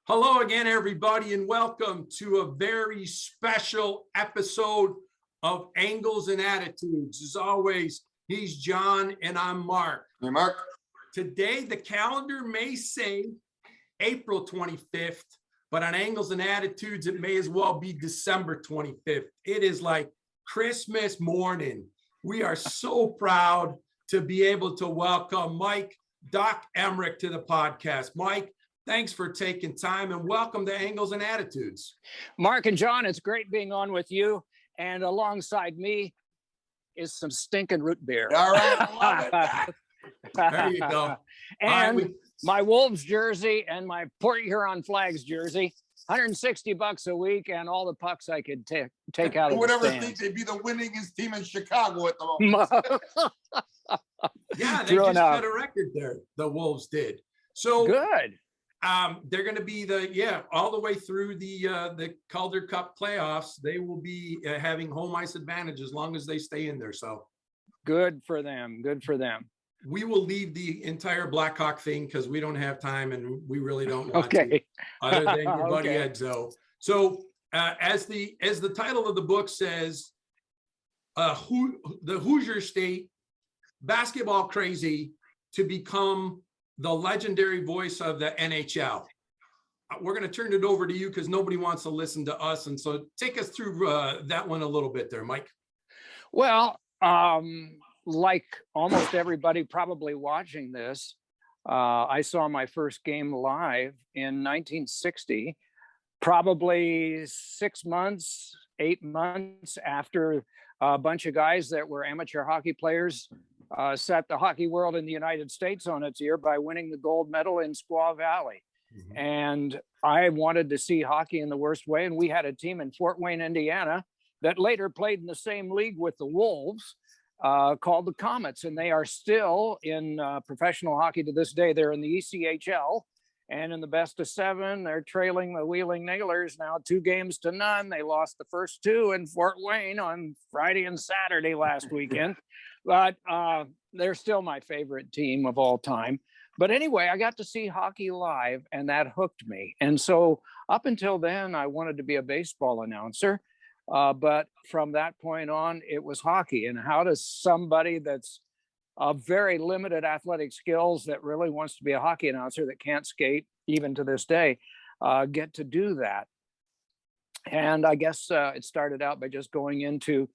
Hello again, everybody, and welcome to a very special episode of Angles and Attitudes. As always, he's John and I'm Mark. Hey, Mark. Today, the calendar may say April 25th, but on Angles and Attitudes, it may as well be December 25th. It is like Christmas morning. We are so proud to be able to welcome Doc Emrick to the podcast. Mike, thanks for taking time and welcome to Angles and Attitudes. Mark and John, it's great being on with you. And alongside me is some stinking root beer. All right, I love it. There you go. And my Wolves jersey and my Port Huron Flags jersey, $160 a week, and all the pucks I could take out of the stands. Think they'd be the winningest team in Chicago at the moment. Yeah, they just got a record there. The Wolves did. So good. They're going to be all the way through the Calder Cup playoffs. They will be having home ice advantage as long as they stay in there. So good for them. Good for them. We will leave the entire Blackhawk thing because we don't have time and we really don't want to. Other than your buddy Edzo. So as the title of the book says, the Hoosier State basketball crazy to become the legendary voice of the NHL. We're going to turn it over to you because nobody wants to listen to us. And so take us through that one a little bit there, Mike. Well, like almost everybody probably watching this, I saw my first game live in 1960, probably 8 months after a bunch of guys that were amateur hockey players set the hockey world in the United States on its ear by winning the gold medal in Squaw Valley. Mm-hmm. And I wanted to see hockey in the worst way. And we had a team in Fort Wayne, Indiana, that later played in the same league with the Wolves, called the Comets. And they are still in professional hockey to this day. They're in the ECHL. And in the best of 7, they're trailing the Wheeling Nailers now 2-0. They lost the first 2 in Fort Wayne on Friday and Saturday last weekend. But they're still my favorite team of all time. But anyway, I got to see hockey live and that hooked me. And so up until then, I wanted to be a baseball announcer. But from that point on, it was hockey. And how does somebody that's very limited athletic skills that really wants to be a hockey announcer that can't skate even to this day get to do that? And I guess it started out by just going into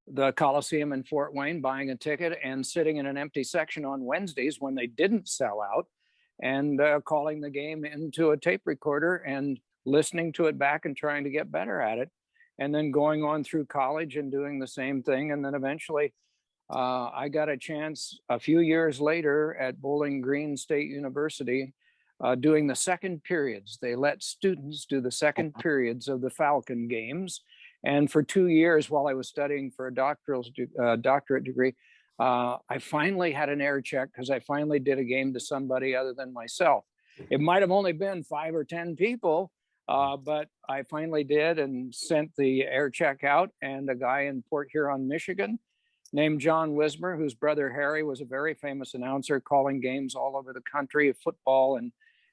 the Coliseum in Fort Wayne, buying a ticket and sitting in an empty section on Wednesdays when they didn't sell out and calling the game into a tape recorder and listening to it back and trying to get better at it. And then going on through college and doing the same thing. And then eventually I got a chance a few years later at Bowling Green State University doing the second periods. They let students do the second periods of the Falcon games. And for 2 years while I was studying for a doctorate degree, I finally had an air check because I finally did a game to somebody other than myself. It might have only been 5 or 10 people, but I finally did and sent the air check out. And a guy in Port Huron, Michigan, named John Wismer, whose brother Harry was a very famous announcer calling games all over the country, football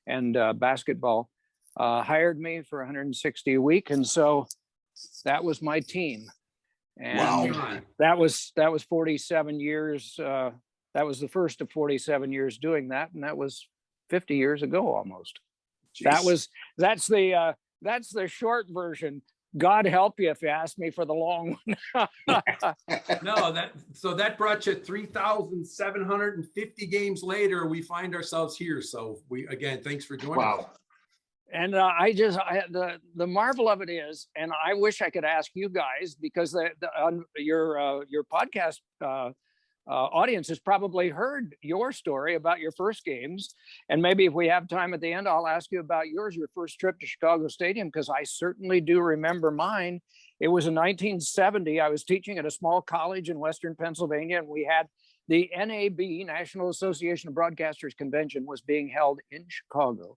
and basketball, hired me for $160 a week. And so that was my team. And wow. that was 47 years. That was the first of 47 years doing that. And that was 50 years ago almost. Jeez. That's the short version. God help you if you ask me for the long one. No, that brought you 3,750 games later. We find ourselves here. So thanks for joining us. And the marvel of it is, and I wish I could ask you guys, because your podcast audience has probably heard your story about your first games. And maybe if we have time at the end, I'll ask you about your first trip to Chicago Stadium, because I certainly do remember mine. It was in 1970. I was teaching at a small college in Western Pennsylvania, and we had the NAB, National Association of Broadcasters Convention, was being held in Chicago.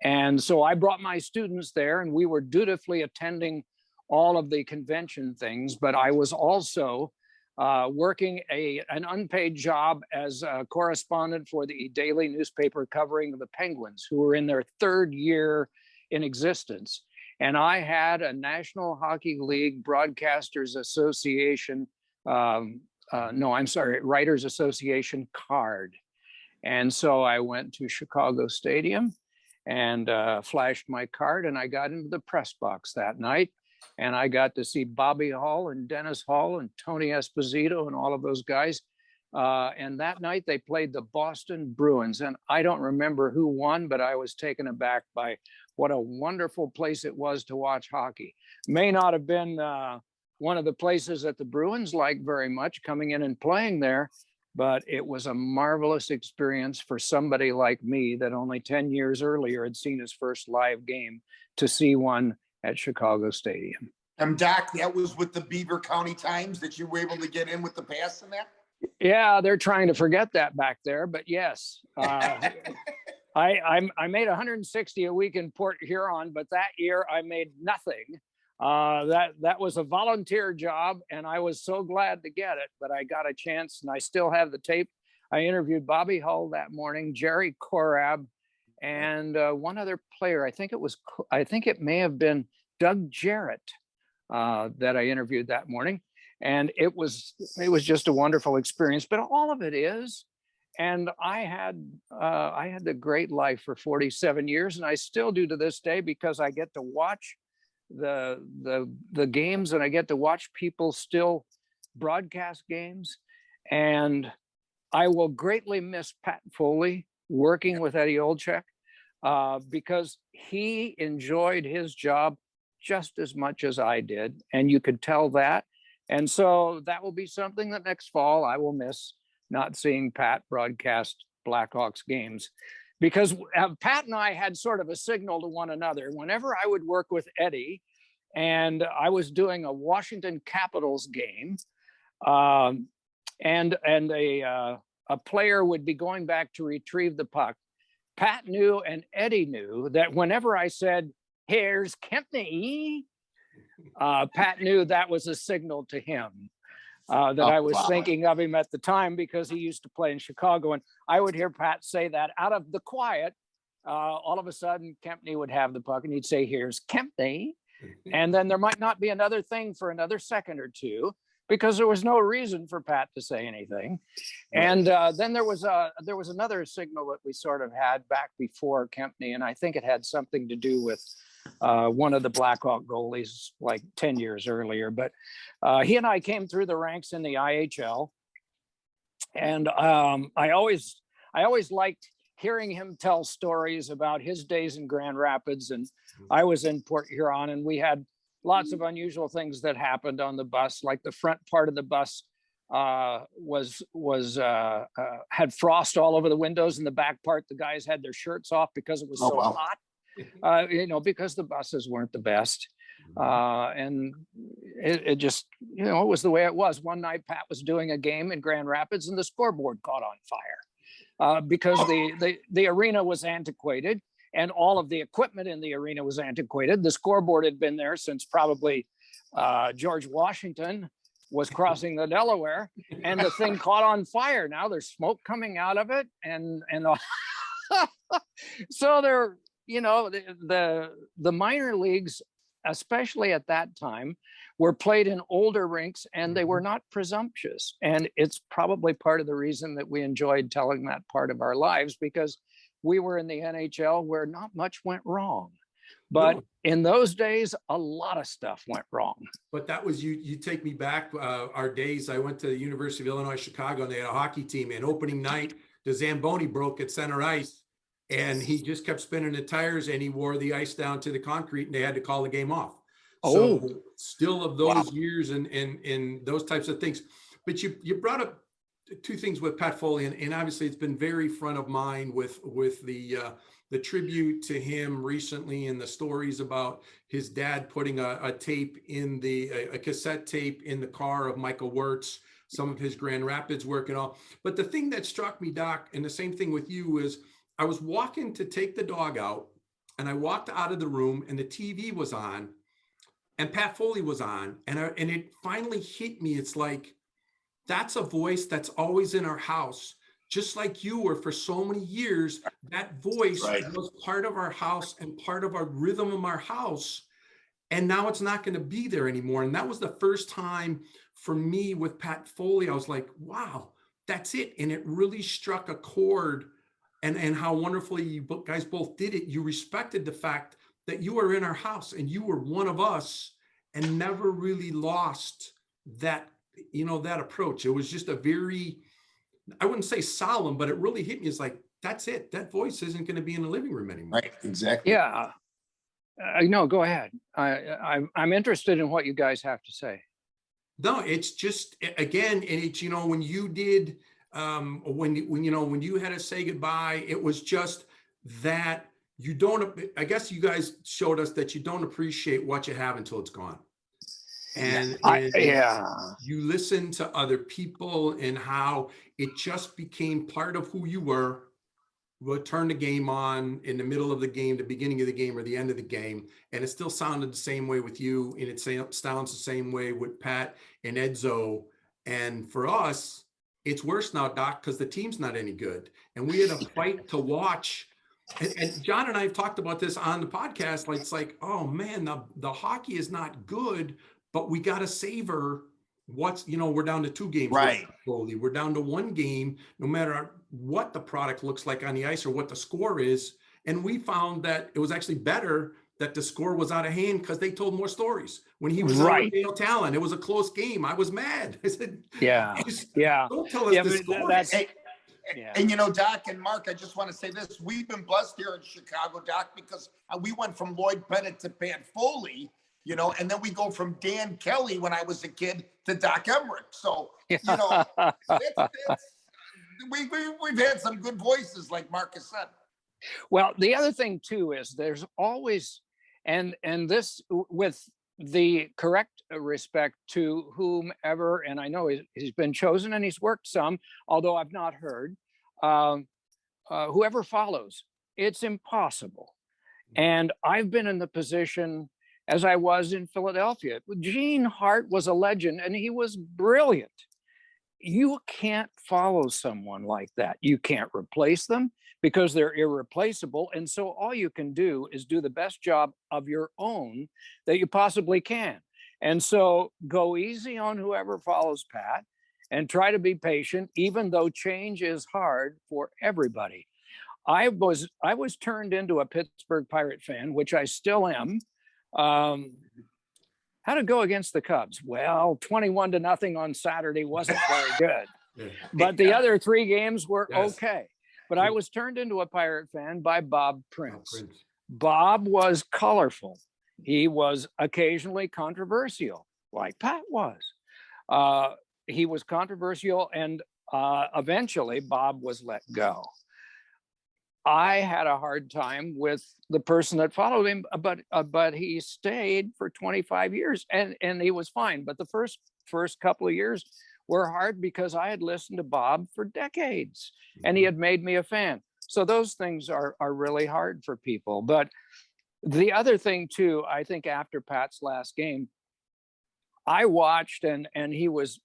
And so I brought my students there, and we were dutifully attending all of the convention things, but I was also working an unpaid job as a correspondent for the daily newspaper covering the Penguins, who were in their 3rd year in existence. And I had a National Hockey League Broadcasters Association, no, I'm sorry, Writers Association card. And so I went to Chicago Stadium and flashed my card, and I got into the press box that night. And I got to see Bobby Hall and Dennis Hall and Tony Esposito and all of those guys. And that night they played the Boston Bruins. And I don't remember who won, but I was taken aback by what a wonderful place it was to watch hockey. May not have been one of the places that the Bruins liked very much, coming in and playing there, but it was a marvelous experience for somebody like me that only 10 years earlier had seen his first live game, to see one at Chicago Stadium. Doc, that was with the Beaver County Times that you were able to get in with the pass and that? Yeah, they're trying to forget that back there, but yes. I made 160 a week in Port Huron, but that year I made nothing. That was a volunteer job, and I was so glad to get it, but I got a chance, and I still have the tape. I interviewed Bobby Hull that morning, Jerry Korab, and one other player. I think it may have been Doug Jarrett that I interviewed that morning. And it was just a wonderful experience, but all of it is. And I had the great life for 47 years, and I still do to this day, because I get to watch the games, and I get to watch people still broadcast games. And I will greatly miss Pat Foley working with Eddie Olczyk, because he enjoyed his job just as much as I did, and you could tell that. And so that will be something that next fall I will miss, not seeing Pat broadcast Blackhawks games, because Pat and I had sort of a signal to one another. Whenever I would work with Eddie and I was doing a Washington Capitals game, and a player would be going back to retrieve the puck, Pat knew and Eddie knew that whenever I said, "Here's Kempney," Pat knew that was a signal to him that I was thinking of him at the time, because he used to play in Chicago. And I would hear Pat say that out of the quiet. All of a sudden, Kempney would have the puck, and he'd say, "Here's Kempney." And then there might not be another thing for another second or two, because there was no reason for Pat to say anything. And then there was another signal that we sort of had back before Kempney, and I think it had something to do with one of the Blackhawk goalies like 10 years earlier. But he and I came through the ranks in the IHL, and I always liked hearing him tell stories about his days in Grand Rapids. And I was in Port Huron, and we had lots of unusual things that happened on the bus, like the front part of the bus had frost all over the windows, and the back part, the guys had their shirts off because it was so hot. Because the buses weren't the best. And it just, it was the way it was. One night, Pat was doing a game in Grand Rapids, and the scoreboard caught on fire because the arena was antiquated, and all of the equipment in the arena was antiquated. The scoreboard had been there since probably George Washington was crossing the Delaware, and the thing caught on fire. Now there's smoke coming out of it, and so there. The minor leagues, especially at that time, were played in older rinks, and they were not presumptuous. And it's probably part of the reason that we enjoyed telling that part of our lives, because we were in the NHL where not much went wrong. But in those days, a lot of stuff went wrong. But that was, you take me back our days. I went to the University of Illinois, Chicago, and they had a hockey team. And opening night, the Zamboni broke at center ice. And he just kept spinning the tires, and he wore the ice down to the concrete, and they had to call the game off. So still of those years and those types of things. But you brought up two things with Pat Foley, and obviously it's been very front of mind with the tribute to him recently, and the stories about his dad putting a tape in a cassette tape in the car of Michael Wirtz, some of his Grand Rapids work and all. But the thing that struck me, Doc, and the same thing with you, is I was walking to take the dog out, and I walked out of the room, and the TV was on, and Pat Foley was on, and it finally hit me. It's like, that's a voice that's always in our house just like you were for so many years, that voice Right. was part of our house and part of our rhythm of our house. And now it's not going to be there anymore. And that was the first time for me with Pat Foley. I was like, wow, that's it. And it really struck a chord. And how wonderfully you guys both did it. You respected the fact that you were in our house and you were one of us and never really lost that, that approach. It was just a very, I wouldn't say solemn, but it really hit me. It's like, that's it. That voice isn't going to be in the living room anymore. Right, exactly. Yeah. No, go ahead. I'm interested in what you guys have to say. No, it's just, again, and it's, when you did, when you had to say goodbye, it was just that you don't, I guess you guys showed us that you don't appreciate what you have until it's gone. And you listen to other people and how it just became part of who you were. We'll turn the game on in the middle of the game, the beginning of the game or the end of the game. And it still sounded the same way with you. And it sounds the same way with Pat and Edzo. And for us, it's worse now, Doc, because the team's not any good. And we had a fight to watch. And John and I have talked about this on the podcast. Like, it's like, oh man, the hockey is not good, but we got to savor we're down to 2 games. Right. We're down to 1 game, no matter what the product looks like on the ice or what the score is. And we found that it was actually better that the score was out of hand because they told more stories. When he was on with Dale Talon, it was a close game. I was mad. I said, don't tell us the score. And Doc and Mark, I just want to say this. We've been blessed here in Chicago, Doc, because we went from Lloyd Bennett to Pat Foley, and then we go from Dan Kelly when I was a kid to Doc Emrick. So, we've had some good voices, like Marcus said. Well, the other thing too is there's always, and this with the correct respect to whomever, and I know he's been chosen and he's worked some, although I've not heard, whoever follows, it's impossible. And I've been in the position as I was in Philadelphia. Gene Hart was a legend and he was brilliant. You can't follow someone like that. You can't replace them because they're irreplaceable. And so all you can do is do the best job of your own that you possibly can. And so go easy on whoever follows Pat and try to be patient, even though change is hard for everybody. I was turned into a Pittsburgh Pirate fan, which I still am. How'd it go against the Cubs? Well, 21-0 on Saturday wasn't very good, but the other 3 games were okay. But I was turned into a Pirate fan by Bob Prince. Bob was colorful. He was occasionally controversial, like Pat was. He was controversial, and eventually Bob was let go. I had a hard time with the person that followed him, but he stayed for 25 years and he was fine. But the first couple of years were hard because I had listened to Bob for decades and he had made me a fan. So those things are really hard for people. But the other thing too, I think after Pat's last game, I watched and he was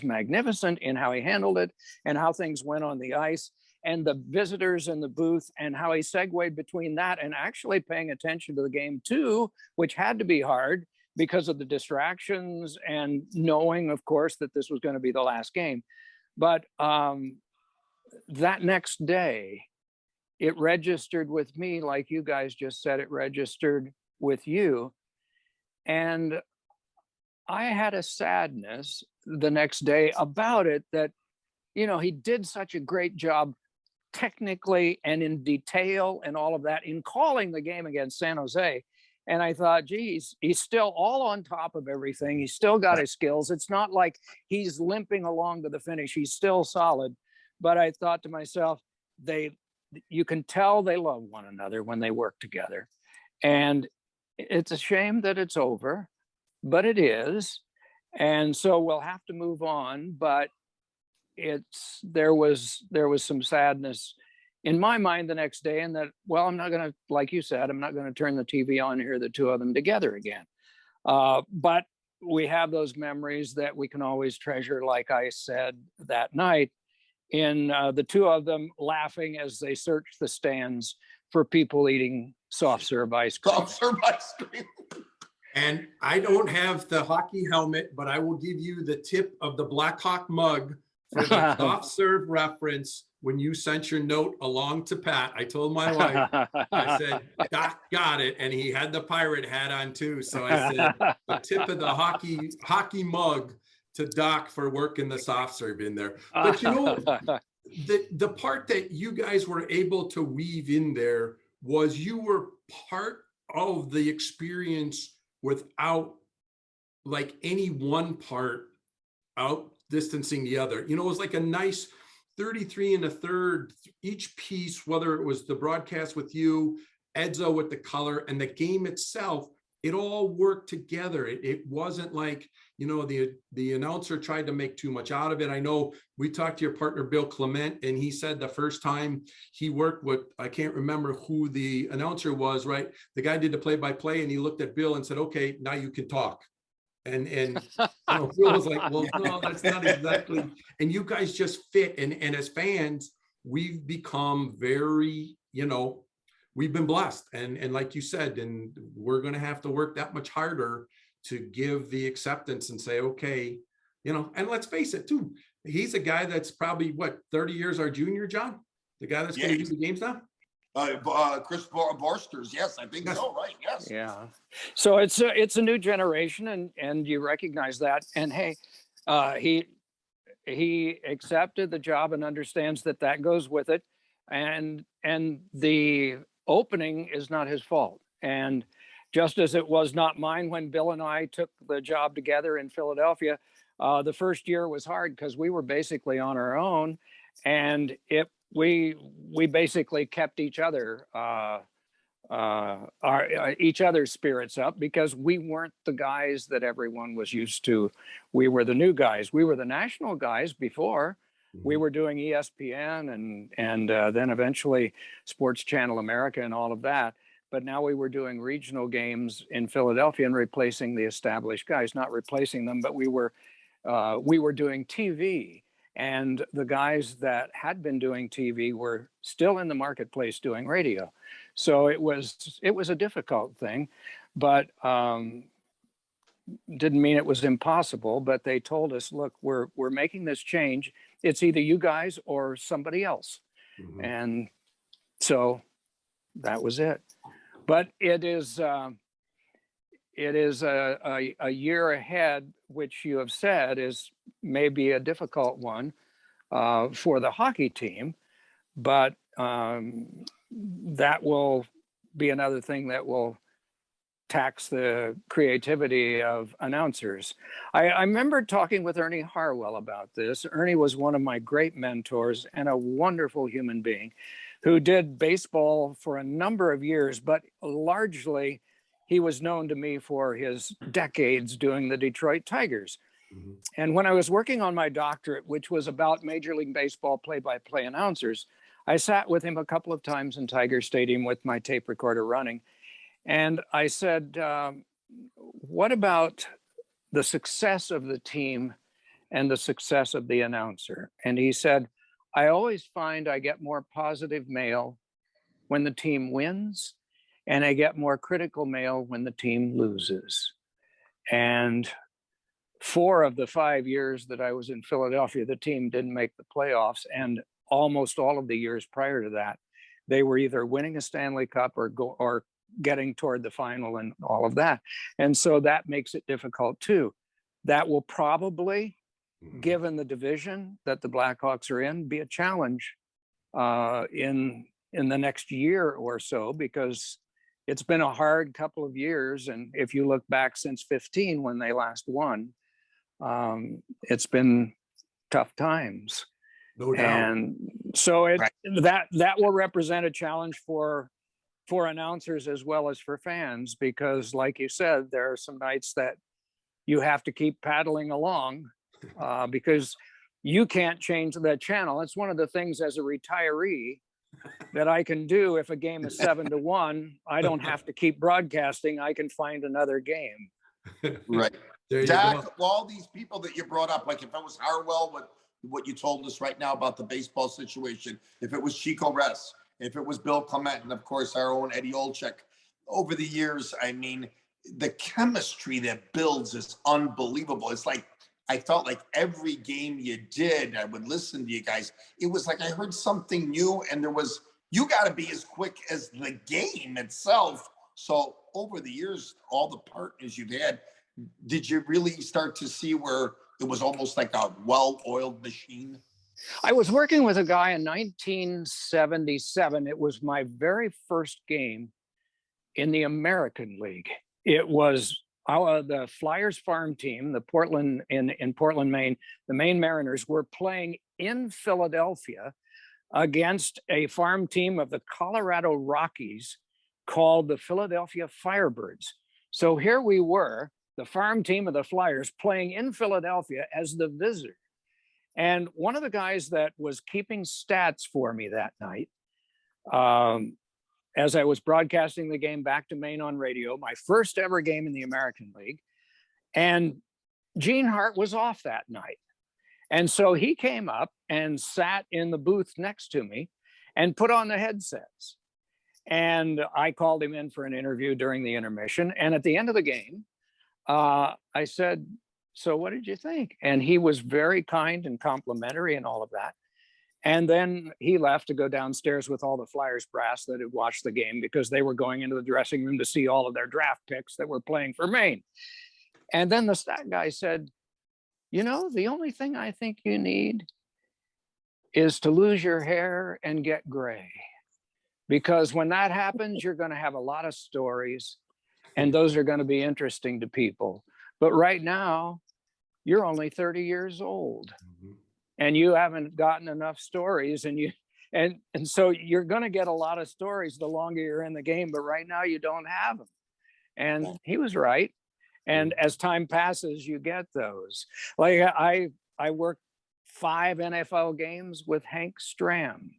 magnificent in how he handled it and how things went on the ice. And the visitors in the booth and how he segued between that and actually paying attention to the game too, which had to be hard because of the distractions and knowing, of course, that this was going to be the last game. But that next day, it registered with me, like you guys just said, it registered with you. And I had a sadness the next day about it that, he did such a great job technically and in detail and all of that in calling the game against San Jose. And I thought, geez, he's still all on top of everything. He's still got his skills. It's not like he's limping along to the finish. He's still solid. But I thought to myself, you can tell they love one another when they work together. And it's a shame that it's over, but it is. And so we'll have to move on. But there was some sadness in my mind the next day, and that, well, I'm not going to, like you said, I'm not going to turn the TV on and hear the 2 of them together again. But we have those memories that we can always treasure, like I said that night. in the two of them laughing as they searched the stands for people eating soft serve ice cream. Soft serve ice cream. And I don't have the hockey helmet, but I will give you the tip of the Blackhawk mug for the soft serve reference. When you sent your note along to Pat, I told my wife, I said, Doc got it. And he had the pirate hat on too. So I said, the tip of the hockey mug to Doc for working the soft serve in there. But you know, the part that you guys were able to weave in there was you were part of the experience without like any one part out distancing the other. You know, it was like a nice 33 1/3 each piece, whether it was the broadcast with you, Edzo with the color, and the game itself, it all worked together. It wasn't like, you know, the announcer tried to make too much out of it. I know we talked to your partner, Bill Clement, and he said the first time he worked with, I can't remember who the announcer was, right? The guy did the play-by-play and he looked at Bill and said, okay, now you can talk. And you know, Bill was like, well, no, that's not exactly. And you guys just fit. And as fans, we've become very, you know, we've been blessed. And like you said, and we're going to have to work that much harder to give the acceptance and say, okay, you know, and let's face it too. He's a guy that's probably what, 30 years our junior, John? The guy that's going to do the games now? Chris Borsters, yes, I think so, right? Yes. Yeah. So it's a new generation, and you recognize that. And hey, he accepted the job and understands that goes with it, and the opening is not his fault. And just as it was not mine when Bill and I took the job together in Philadelphia, the first year was hard because we were basically on our own, and we basically kept each other each other's spirits up because we weren't the guys that everyone was used to. We were the new guys. We were the national guys before. We were doing ESPN and then eventually Sports Channel America and all of that. But now we were doing regional games in Philadelphia and replacing the established guys, not replacing them, but we were doing TV. And the guys that had been doing TV were still in the marketplace doing radio. So it was a difficult thing, but didn't mean it was impossible. But they told us, look, we're making this change. It's either you guys or somebody else. And so that was it. But it is a year ahead, which you have said is maybe a difficult one for the hockey team, but that will be another thing that will tax the creativity of announcers. I remember talking with Ernie Harwell about this. Ernie was one of my great mentors and a wonderful human being who did baseball for a number of years, but largely he was known to me for his decades doing the Detroit Tigers. And when I was working on my doctorate, which was about Major League Baseball play-by-play announcers, I sat with him a couple of times in Tiger Stadium with my tape recorder running. And I said, what about the success of the team and the success of the announcer? And he said, I always find I get more positive mail when the team wins, and I get more critical mail when the team loses. And 4 of the 5 years that I was in Philadelphia, the team didn't make the playoffs. And almost all of the years prior to that, they were either winning a Stanley Cup or getting toward the final and all of that. And so that makes it difficult too. That will probably, given the division that the Blackhawks are in, be a challenge in the next year or so, because it's been a hard couple of years. And if you look back since 15, when they last won, it's been tough times. No doubt. And so that will represent a challenge for announcers as well as for fans, because like you said, there are some nights that you have to keep paddling along because you can't change the channel. It's one of the things as a retiree that I can do. If a game is 7-1, I don't have to keep broadcasting. I can find another game. Right. Jack, all these people that you brought up, like if it was Harwell with what you told us right now about the baseball situation, if it was Chico Ress, if it was Bill Clement, and of course our own Eddie Olczyk, over the years, I mean, the chemistry that builds is unbelievable. It's like, I felt like every game you did, I would listen to you guys. It was like I heard something new, and you got to be as quick as the game itself. So over the years, all the partners you've had, did you really start to see where it was almost like a well-oiled machine? I was working with a guy in 1977. It was my very first game in the American League. It was the Flyers farm team, the Portland in Portland, Maine. The Maine Mariners were playing in Philadelphia against a farm team of the Colorado Rockies called the Philadelphia Firebirds. So here we were, the farm team of the Flyers, playing in Philadelphia as the visitor. And one of the guys that was keeping stats for me that night, as I was broadcasting the game back to Maine on radio, my first ever game in the American League, and Gene Hart was off that night. And so he came up and sat in the booth next to me and put on the headsets. And I called him in for an interview during the intermission. And at the end of the game, I said, "So what did you think?" And he was very kind and complimentary and all of that. And then he left to go downstairs with all the Flyers brass that had watched the game, because they were going into the dressing room to see all of their draft picks that were playing for Maine. And then the stat guy said, "You know, the only thing I think you need is to lose your hair and get gray. Because when that happens, you're going to have a lot of stories, and those are going to be interesting to people. But right now, you're only 30 years old, and you haven't gotten enough stories, and so you're going to get a lot of stories the longer you're in the game, but right now you don't have them." And he was right. And as time passes, you get those. Like I worked 5 NFL games with Hank Stram.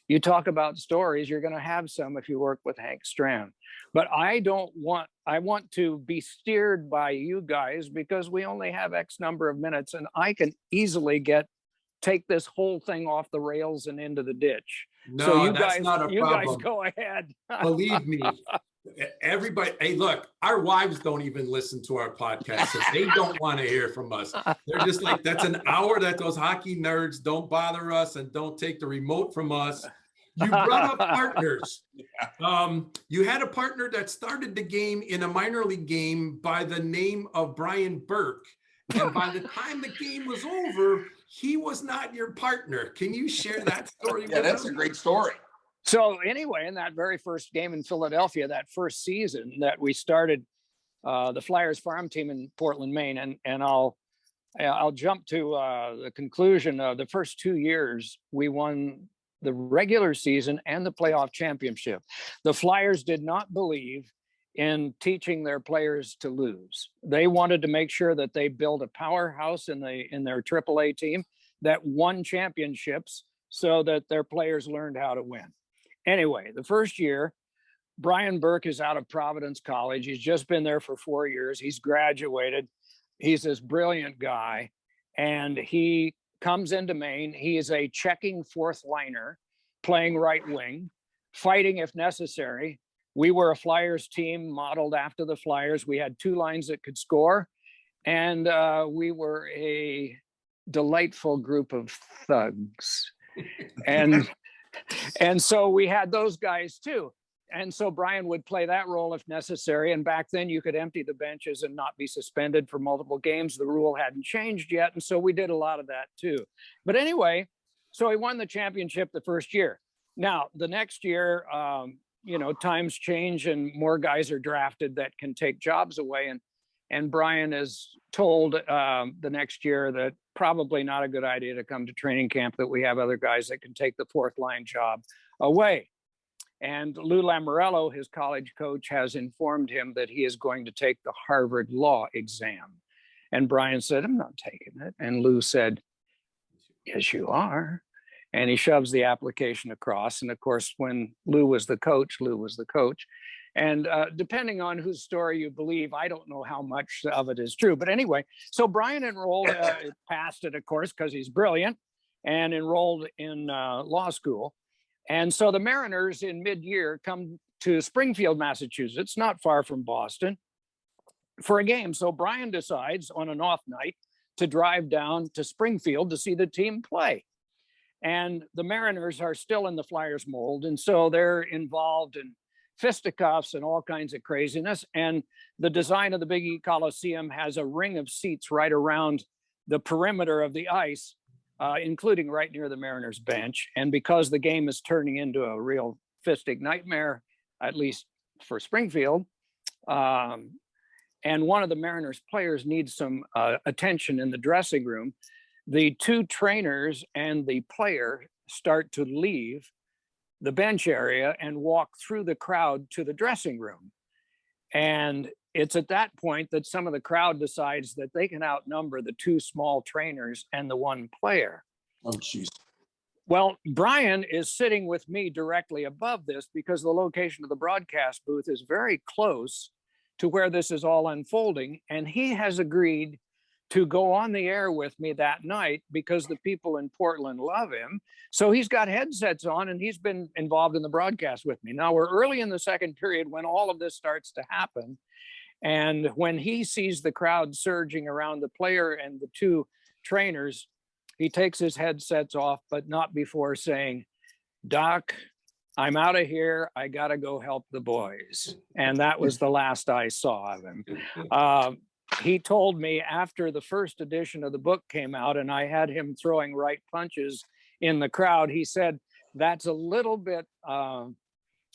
You talk about stories, you're going to have some if you work with Hank Stram. But I want to be steered by you guys, because we only have X number of minutes, and I can easily take this whole thing off the rails and into the ditch. No, so you that's guys, not a problem. guys go ahead. Believe me, everybody, hey, look, our wives don't even listen to our podcast, so they don't want to hear from us. They're just like, that's an hour that those hockey nerds don't bother us and don't take the remote from us. You brought up partners. You had a partner that started the game in a minor league game by the name of Brian Burke. And by the time the game was over, he was not your partner. Can you share that story? Yeah, that's a great story. So anyway, in that very first game in Philadelphia, that first season that we started the Flyers farm team in Portland, Maine, and I'll jump to the conclusion of the first 2 years, we won the regular season and the playoff championship. The Flyers did not believe in teaching their players to lose. They wanted to make sure that they built a powerhouse in their AAA team that won championships, so that their players learned how to win. Anyway, the first year, Brian Burke is out of Providence College. He's just been there for 4 years. He's graduated. He's this brilliant guy, and he comes into Maine. He is a checking fourth liner, playing right wing, fighting if necessary. We were a Flyers team modeled after the Flyers. We had 2 lines that could score, and we were a delightful group of thugs. And so we had those guys too. And so Brian would play that role if necessary. And back then you could empty the benches and not be suspended for multiple games. The rule hadn't changed yet. And so we did a lot of that too. But anyway, so he won the championship the first year. Now, the next year, times change and more guys are drafted that can take jobs away. And Brian is told the next year that probably not a good idea to come to training camp, that we have other guys that can take the fourth line job away. And Lou Lamoriello, his college coach, has informed him that he is going to take the Harvard Law exam. And Brian said, "I'm not taking it." And Lou said, "Yes, you are." And he shoves the application across. And of course, when Lou was the coach, And depending on whose story you believe, I don't know how much of it is true. But anyway, so Brian enrolled, passed it, of course, because he's brilliant, and enrolled in law school. And so the Mariners in mid-year come to Springfield, Massachusetts, not far from Boston, for a game. So Brian decides on an off night to drive down to Springfield to see the team play. And the Mariners are still in the Flyers mold. And so they're involved in fisticuffs and all kinds of craziness. And the design of the Big E Coliseum has a ring of seats right around the perimeter of the ice, including right near the Mariners bench. And because the game is turning into a real fistic nightmare, at least for Springfield, and one of the Mariners players needs some attention in the dressing room, the two trainers and the player start to leave the bench area and walk through the crowd to the dressing room. And it's at that point that some of the crowd decides that they can outnumber the two small trainers and the one player. Oh, jeez. Well, Brian is sitting with me directly above this because the location of the broadcast booth is very close to where this is all unfolding. And he has agreed to go on the air with me that night because the people in Portland love him. So he's got headsets on and he's been involved in the broadcast with me. Now we're early in the second period when all of this starts to happen. And when he sees the crowd surging around the player and the two trainers, he takes his headsets off, but not before saying, "Doc, I'm out of here. I got to go help the boys." And that was the last I saw of him. He told me after the first edition of the book came out and I had him throwing right punches in the crowd, he said, that's a little bit of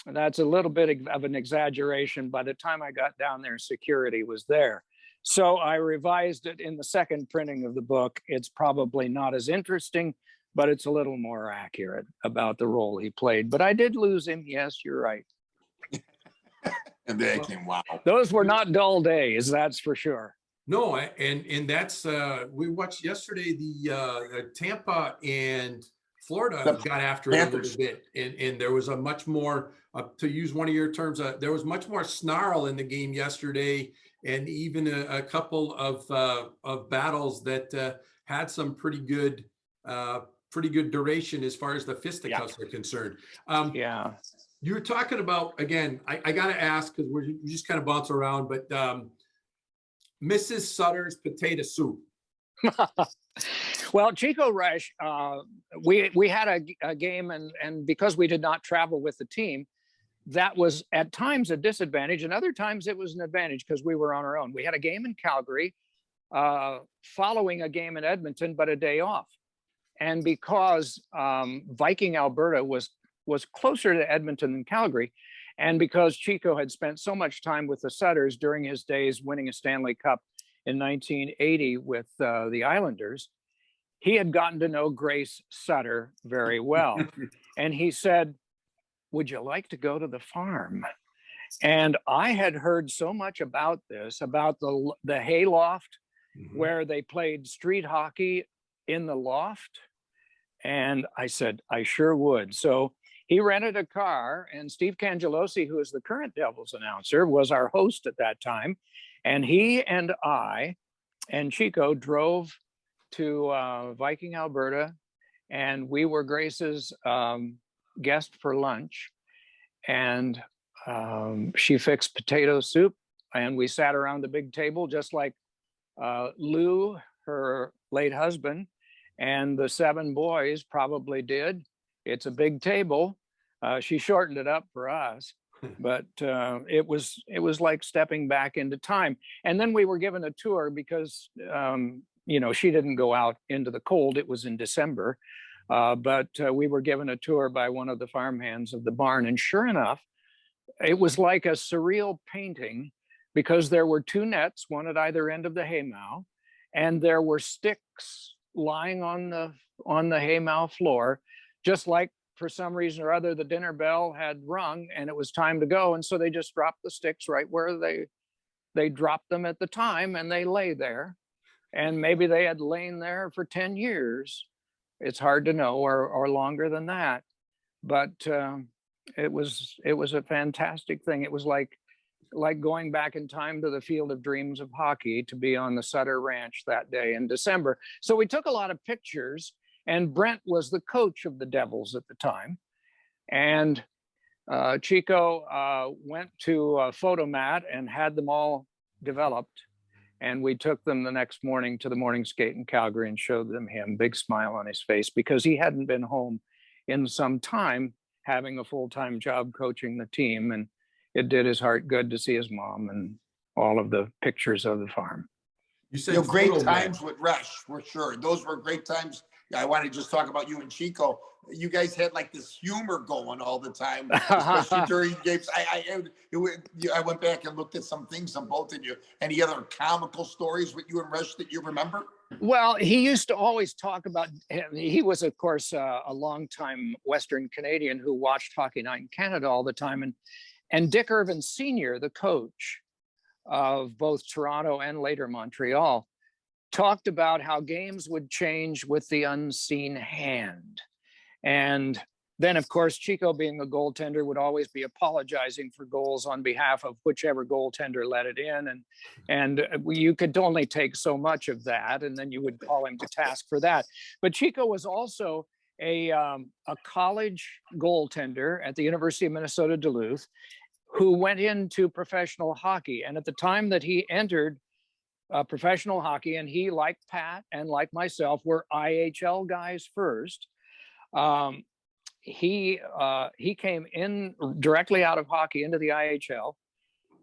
an exaggeration. By the time I got down there, security was there. So I revised it in the second printing of the book. It's probably not as interesting, but it's a little more accurate about the role he played. But I did lose him. Yes, you're right. And they came, wow. Those were not dull days, that's for sure. No, and that's we watched yesterday the Tampa and Florida got after it a little bit, and there was a much more, to use one of your terms, there was much more snarl in the game yesterday, and even a couple of battles that had some pretty good duration as far as the fisticuffs are concerned. Yeah. You were talking about, again, I got to ask because we just kind of bounce around, but Mrs. Sutter's potato soup. Well, Chico Resch, we had a game, and because we did not travel with the team, that was at times a disadvantage, and other times it was an advantage because we were on our own. We had a game in Calgary, following a game in Edmonton, but a day off. And because Viking, Alberta was closer to Edmonton than Calgary, and because Chico had spent so much time with the Sutters during his days winning a Stanley Cup in 1980 with the Islanders, he had gotten to know Grace Sutter very well. And he said, "Would you like to go to the farm?" And I had heard so much about this, about the hayloft, where they played street hockey in the loft. And I said, I sure would. So he rented a car, and Steve Cangelosi, who is the current Devils announcer, was our host at that time. And he and I and Chico drove to Viking, Alberta, and we were Grace's guest for lunch. And she fixed potato soup, and we sat around the big table, just like Lou, her late husband, and the 7 boys probably did. It's a big table. She shortened it up for us, but it was like stepping back into time. And then we were given a tour because she didn't go out into the cold. It was in December, but we were given a tour by one of the farmhands of the barn. And sure enough, it was like a surreal painting because there were 2 nets, one at either end of the haymow, and there were sticks lying on the haymow floor, just like for some reason or other the dinner bell had rung and it was time to go, and so they just dropped the sticks right where they dropped them at the time, and they lay there. And maybe they had lain there for 10 years. It's hard to know, or longer than that. But it was a fantastic thing. It was like going back in time to the Field of Dreams of hockey to be on the Sutter Ranch that day in December. So we took a lot of pictures, and Brent was the coach of the Devils at the time. And Chico went to a photomat and had them all developed. And we took them the next morning to the morning skate in Calgary and showed them him, big smile on his face, because he hadn't been home in some time, having a full-time job coaching the team. And it did his heart good to see his mom and all of the pictures of the farm. You said great times with Rush, for sure. Those were great times. I want to just talk about you and Chico. You guys had like this humor going all the time, especially during games. I went back and looked at some things on both of you. Any other comical stories with you and Rush that you remember? Well, he used to always talk about, he was, of course, a longtime Western Canadian who watched Hockey Night in Canada all the time. And Dick Irvin Sr., the coach of both Toronto and later Montreal, talked about how games would change with the unseen hand. And then, of course, Chico, being a goaltender, would always be apologizing for goals on behalf of whichever goaltender let it in. And you could only take so much of that, and then you would call him to task for that. But Chico was also a college goaltender at the University of Minnesota Duluth, who went into professional hockey. And at the time that he entered professional hockey, and he, like Pat and like myself, were IHL guys first, he came in directly out of hockey into the IHL.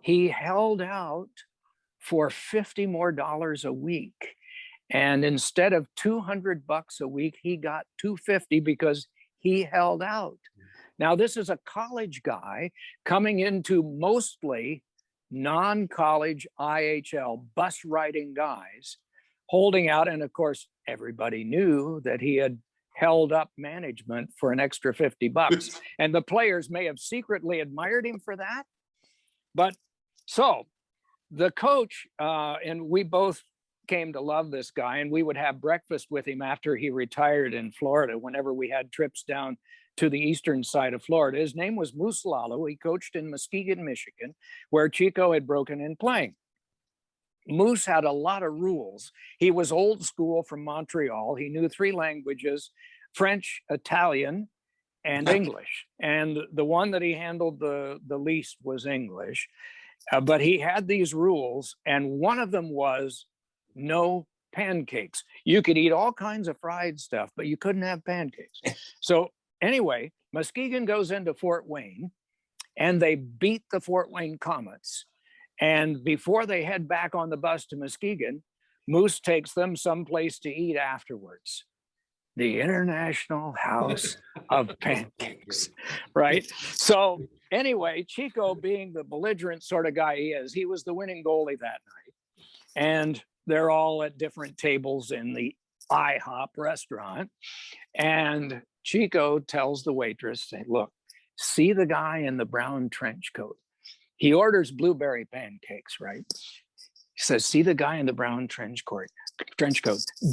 He held out for $50 more a week. And instead of $200 a week, he got $250 because he held out. Now, this is a college guy coming into mostly non-college IHL bus riding guys, holding out. And of course, everybody knew that he had held up management for an extra $50. And the players may have secretly admired him for that. But so the coach, and we both came to love this guy, and we would have breakfast with him after he retired in Florida whenever we had trips down to the eastern side of Florida. His name was Moose Lalo. He coached in Muskegon, Michigan, where Chico had broken in playing. Moose had a lot of rules. He was old school from Montreal. He knew 3 languages, French, Italian, and English. And the one that he handled the least was English. But he had these rules, and one of them was no pancakes. You could eat all kinds of fried stuff, but you couldn't have pancakes. So anyway, Muskegon goes into Fort Wayne, and they beat the Fort Wayne Comets. And before they head back on the bus to Muskegon, Moose takes them someplace to eat afterwards. The International House of Pancakes, right? So anyway, Chico, being the belligerent sort of guy he is, he was the winning goalie that night. And they're all at different tables in the IHOP restaurant. And Chico tells the waitress, say, look, see the guy in the brown trench coat? He orders blueberry pancakes, right? He says, see the guy in the brown trench coat?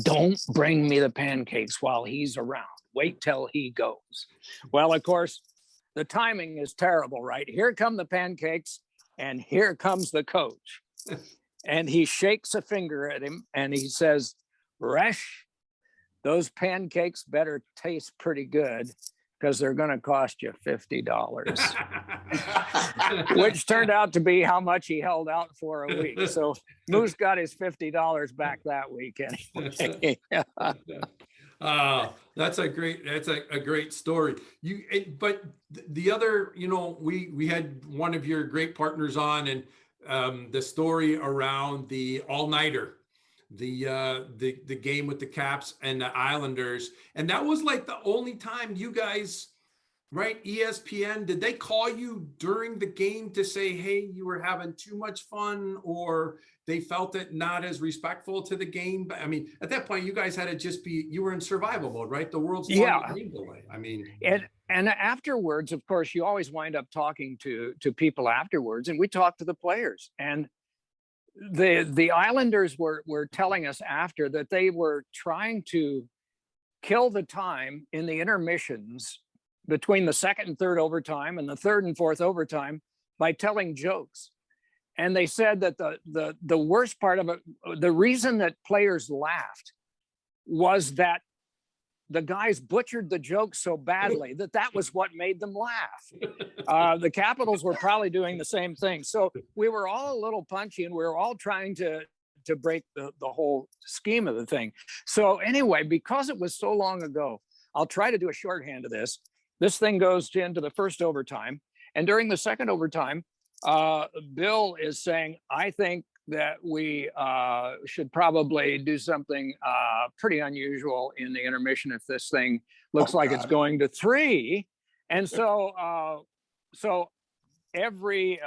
Don't bring me the pancakes while he's around. Wait till he goes. Well, of course, the timing is terrible, right? Here come the pancakes, and here comes the coach. And he shakes a finger at him, and he says, Resh, those pancakes better taste pretty good, because they're going to cost you $50, which turned out to be how much he held out for a week. So Moose got his $50 back that week anyway. That's a great story. But the other, we had one of your great partners on, and the story around the AllNighter, the game with the Caps and the Islanders. And that was like the only time you guys, right? ESPN, did they call you during the game to say, hey, you were having too much fun, or they felt it not as respectful to the game? But I mean, at that point, you guys had to just be, you were in survival mode, right? The world's longest game delay. I mean, and afterwards, of course, you always wind up talking to people afterwards, and we talked to the players. And the Islanders were telling us after that they were trying to kill the time in the intermissions between the second and third overtime and the third and fourth overtime by telling jokes. And they said that the worst part of it, the reason that players laughed was that the guys butchered the joke so badly that was what made them laugh. The Capitals were probably doing the same thing. So we were all a little punchy, and we were all trying to break the whole scheme of the thing. So anyway, because it was so long ago, I'll try to do a shorthand of this. This thing goes into the first overtime. And during the second overtime, Bill is saying, I think that we should probably do something pretty unusual in the intermission if this thing looks like it's going to 3. And so every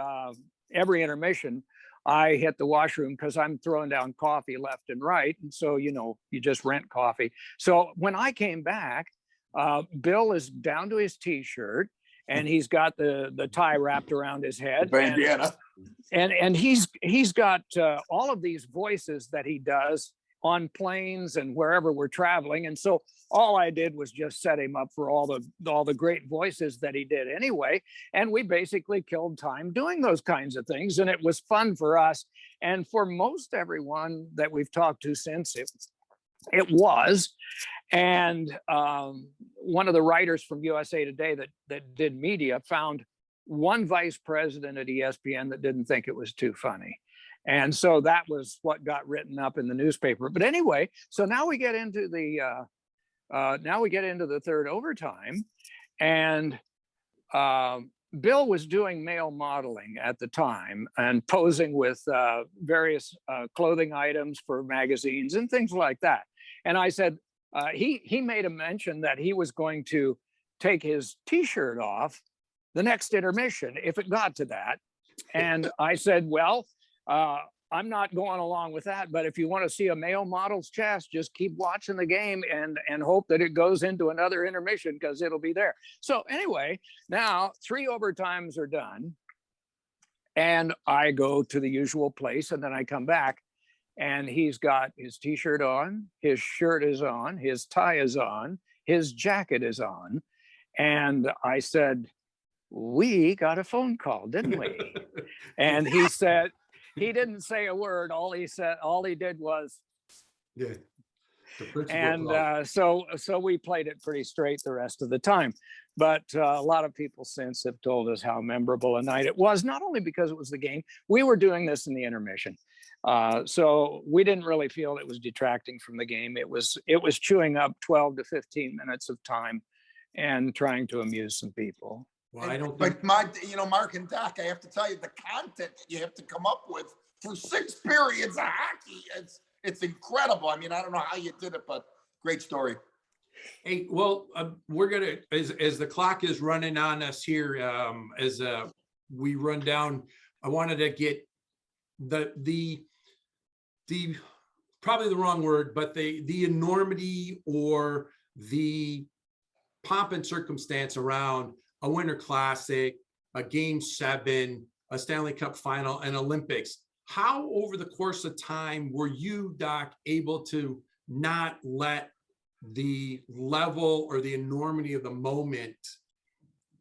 intermission, I hit the washroom because I'm throwing down coffee left and right. And so, you just rent coffee. So when I came back, Bill is down to his T-shirt, and he's got the tie wrapped around his head. Bandana. And he's got all of these voices that he does on planes and wherever we're traveling. And so all I did was just set him up for all the great voices that he did anyway. And we basically killed time doing those kinds of things. And it was fun for us. And for most everyone that we've talked to since, it was. And one of the writers from USA Today that did media found one vice president at ESPN that didn't think it was too funny. And so that was what got written up in the newspaper. But anyway, so now we get into the third overtime, and Bill was doing male modeling at the time and posing with various clothing items for magazines and things like that. And I said, he made a mention that he was going to take his T-shirt off the next intermission if it got to that. And I said, well, I'm not going along with that, but if you want to see a male model's chest, just keep watching the game and hope that it goes into another intermission, because it'll be there. So anyway, now 3 overtimes are done, and I go to the usual place, and then I come back, and he's got his T-shirt on, his shirt is on, his tie is on, his jacket is on. And I said, we got a phone call, didn't we? And he said, he didn't say a word. All he did was, yeah. And so we played it pretty straight the rest of the time. But a lot of people since have told us how memorable a night it was, not only because it was the game, we were doing this in the intermission. So we didn't really feel it was detracting from the game. It was chewing up 12 to 15 minutes of time and trying to amuse some people. Well, I don't think... But Mark and Doc, I have to tell you, the content that you have to come up with for 6 periods of hockey, it's incredible. I mean, I don't know how you did it, but great story. Hey, well, we're gonna, as the clock is running on us here, as we run down, I wanted to get the probably the wrong word, but the enormity or the pomp and circumstance around a Winter Classic, a Game 7, a Stanley Cup Final, and Olympics. How over the course of time were you, Doc, able to not let the level or the enormity of the moment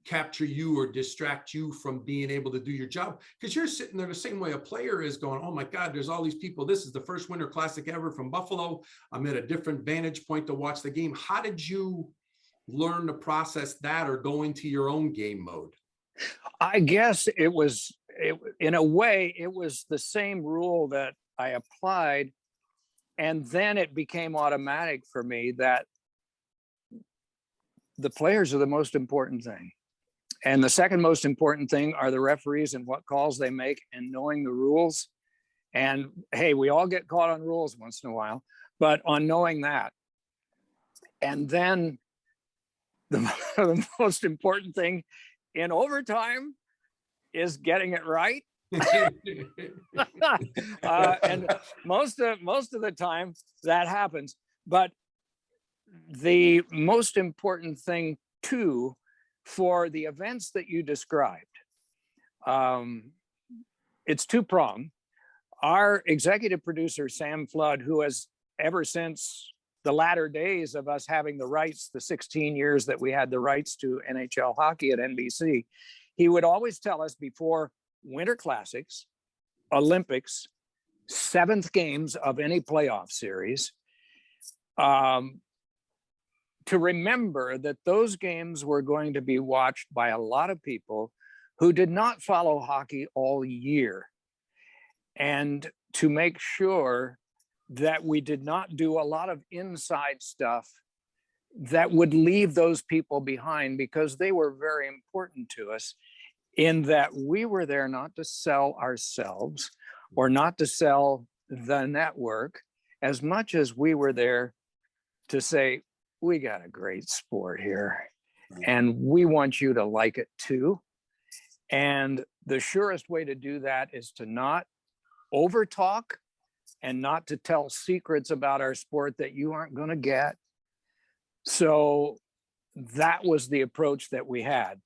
capture you or distract you from being able to do your job? Because you're sitting there the same way a player is going, oh my God, there's all these people. This is the first Winter Classic ever from Buffalo. I'm at a different vantage point to watch the game. How did you learn to process that or go into your own game mode? I guess in a way, it was the same rule that I applied. And then it became automatic for me that the players are the most important thing. And the second most important thing are the referees and what calls they make and knowing the rules. And hey, we all get caught on rules once in a while, but on knowing that. And then the most important thing in overtime is getting it right. And most of the time that happens. But the most important thing too, for the events that you described, it's 2-pronged. Our executive producer, Sam Flood, who has ever since the latter days of us having the rights, the 16 years that we had the rights to NHL hockey at NBC, he would always tell us before Winter Classics, Olympics, seventh games of any playoff series, to remember that those games were going to be watched by a lot of people who did not follow hockey all year, and to make sure that we did not do a lot of inside stuff that would leave those people behind, because they were very important to us, in that we were there not to sell ourselves or not to sell the network, as much as we were there to say, we got a great sport here and we want you to like it too. And the surest way to do that is to not over talk and not to tell secrets about our sport that you aren't going to get. So that was the approach that we had.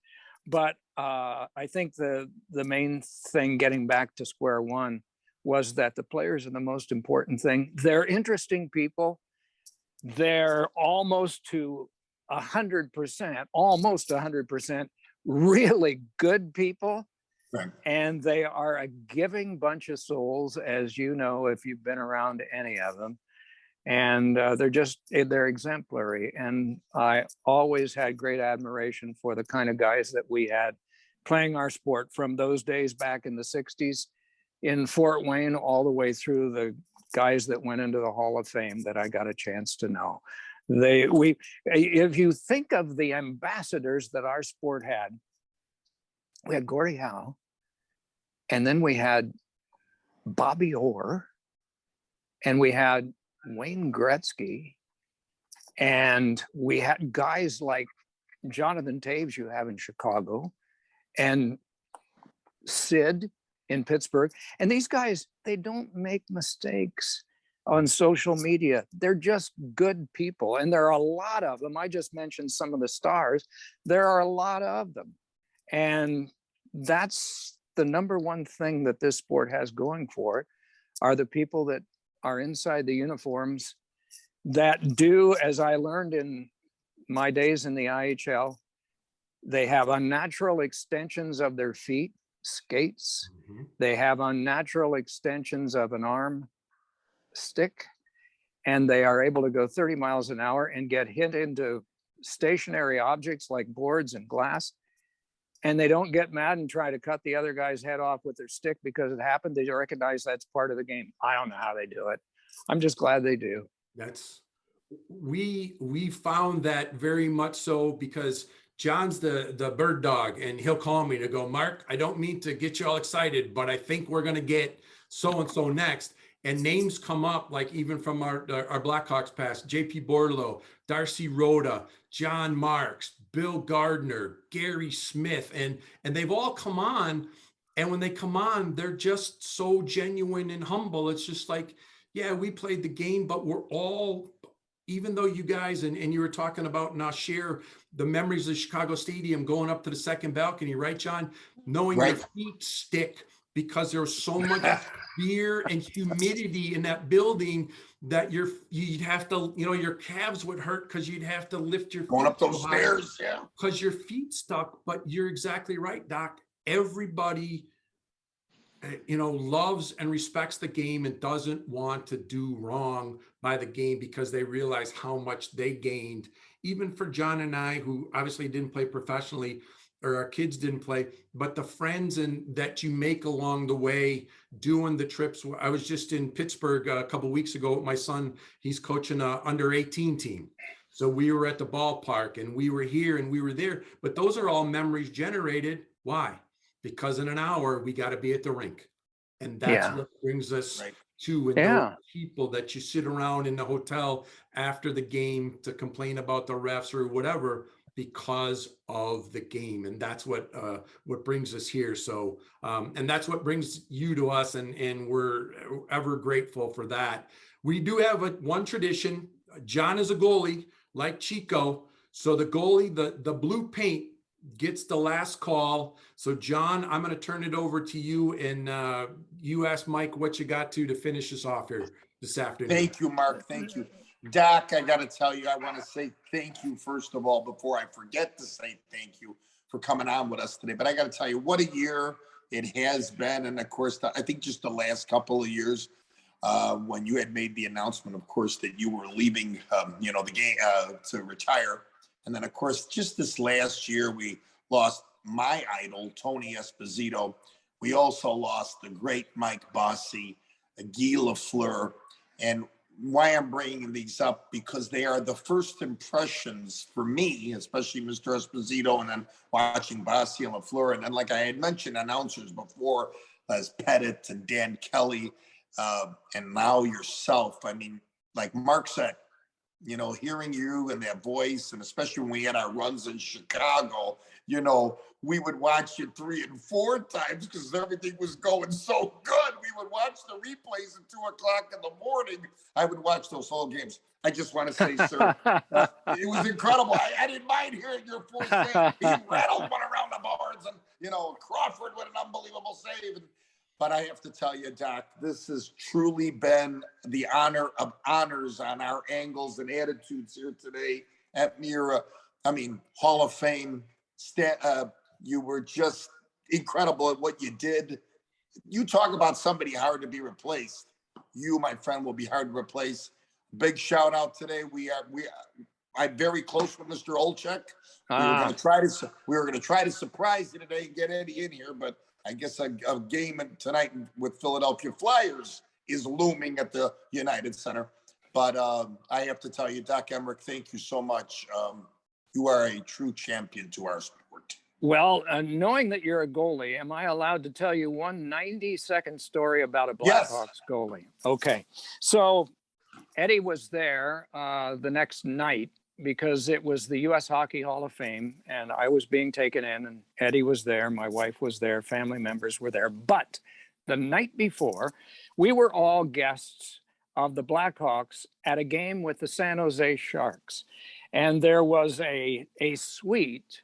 But I think the main thing, getting back to square one, was that the players are the most important thing. They're interesting people. They're almost to 100%, almost 100% really good people. Right. And they are a giving bunch of souls, as you know, if you've been around any of them. And they're exemplary. And I always had great admiration for the kind of guys that we had playing our sport, from those days back in the 60s in Fort Wayne all the way through the guys that went into the Hall of Fame that I got a chance to know. If you think of the ambassadors that our sport had, we had Gordie Howe, and then we had Bobby Orr, and we had Wayne Gretzky, and we had guys like Jonathan Taves you have in Chicago, and Sid in Pittsburgh. And these guys, they don't make mistakes on social media. They're just good people. And there are a lot of them. I just mentioned some of the stars. There are a lot of them. And that's the number one thing that this sport has going for it, are the people that are inside the uniforms that do, as I learned in my days in the IHL, they have unnatural extensions of their feet, skates. Mm-hmm. They have unnatural extensions of an arm, stick, and they are able to go 30 miles an hour and get hit into stationary objects like boards and glass. And they don't get mad and try to cut the other guy's head off with their stick because it happened. They recognize that's part of the game. I don't know how they do it. I'm just glad they do. We found that very much so, because John's the bird dog, and he'll call me to go, Mark, I don't mean to get you all excited, but I think we're going to get so-and-so next. And names come up, like even from our Blackhawks past, JP Bordelot, Darcy Rhoda, John Marks, Bill Gardner, Gary Smith, and they've all come on. And when they come on, they're just so genuine and humble. It's just like, yeah, we played the game, but we're all, even though you guys, and you were talking about, and I'll share the memories of Chicago Stadium going up to the second balcony, right, John? Knowing your feet stick because there was so much fear and humidity in that building that you'd have to, your calves would hurt because you'd have to lift your feet going up those stairs, because your feet stuck. But you're exactly right, Doc. Everybody, loves and respects the game and doesn't want to do wrong by the game, because they realize how much they gained. Even for John and I, who obviously didn't play professionally, or our kids didn't play, but the friends that you make along the way doing the trips. I was just in Pittsburgh a couple of weeks ago with my son. He's coaching a under 18 team. So we were at the ballpark and we were here and we were there, but those are all memories generated. Why? Because in an hour we got to be at the rink. And that's what brings us to those people that you sit around in the hotel after the game to complain about the refs or whatever, because of the game. And that's what brings us here. So, and that's what brings you to us. And we're ever grateful for that. We do have one tradition. John is a goalie like Chico. So the goalie, the blue paint gets the last call. So John, I'm going to turn it over to you, and you ask Mike what you got to finish us off here this afternoon. Thank you, Mark. Thank you. Doc, I got to tell you, I want to say thank you, first of all, before I forget to say thank you for coming on with us today. But I got to tell you, what a year it has been. And of course, I think just the last couple of years, when you had made the announcement, of course, that you were leaving, the game to retire. And then, of course, just this last year, we lost my idol, Tony Esposito. We also lost the great Mike Bossy, Guy Lafleur. And why I'm bringing these up, because they are the first impressions for me, especially Mr. Esposito, and then watching Bossy and Lafleur. And then, like I had mentioned, announcers before, as Pettit and Dan Kelly, and now yourself. I mean, like Mark said, hearing you and that voice, and especially when we had our runs in Chicago, we would watch you 3 and 4 times because everything was going so good. We would watch the replays at 2:00 in the morning. I would watch those whole games. I just want to say, sir, it was incredible. I didn't mind hearing your voice. He rattled one around the boards, and, Crawford with an unbelievable save. But I have to tell you, Doc, this has truly been the honor of honors on our Angles and Attitudes here today at Mira. I mean, Hall of Fame. You were just incredible at what you did. You talk about somebody hard to be replaced. You, my friend, will be hard to replace. Big shout out today. I'm very close with Mr. Olchek. We were going to try to surprise you today and get Eddie in here, but I guess a game tonight with Philadelphia Flyers is looming at the United Center. But I have to tell you, Doc Emrick, thank you so much. You are a true champion to our sport. Well, knowing that you're a goalie, am I allowed to tell you one 90-second story about a Blackhawks goalie? Okay. So Eddie was there the next night because it was the U.S. Hockey Hall of Fame, and I was being taken in, and Eddie was there, my wife was there, family members were there. But the night before, we were all guests of the Blackhawks at a game with the San Jose Sharks. And there was a suite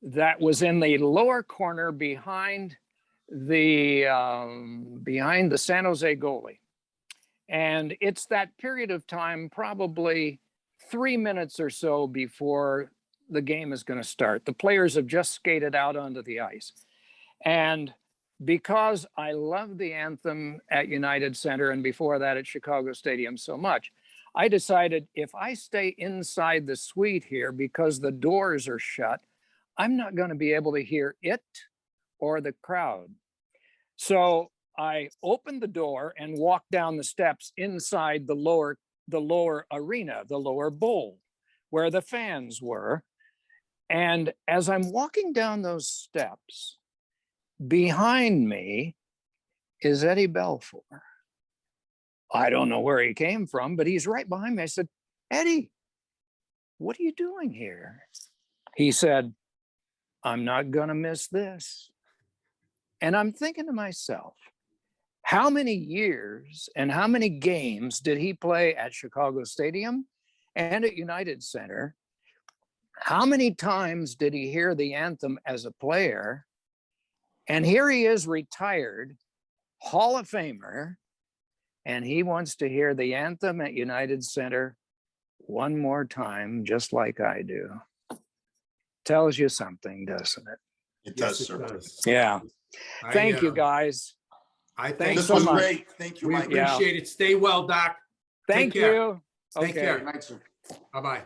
that was in the lower corner behind the San Jose goalie. And it's that period of time, probably 3 minutes or so before the game is going to start. The players have just skated out onto the ice. And because I love the anthem at United Center and before that at Chicago Stadium so much, I decided if I stay inside the suite here because the doors are shut, I'm not going to be able to hear it or the crowd. So I opened the door and walked down the steps inside the lower arena, the lower bowl, where the fans were. And as I'm walking down those steps, behind me is Eddie Belfour. I don't know where he came from, but he's right behind me. I said, Eddie, what are you doing here? He said, I'm not going to miss this. And I'm thinking to myself, how many years and how many games did he play at Chicago Stadium and at United Center? How many times did he hear the anthem as a player? And here he is, retired, Hall of Famer, and he wants to hear the anthem at United Center one more time, just like I do. Tells you something, doesn't it? It does, sir. Yeah. Thank you, guys. Thanks so much. Great. Thank you, we Mike. appreciate it. Stay well, Doc. Thank you. Take care. Thanks, sir. Bye-bye.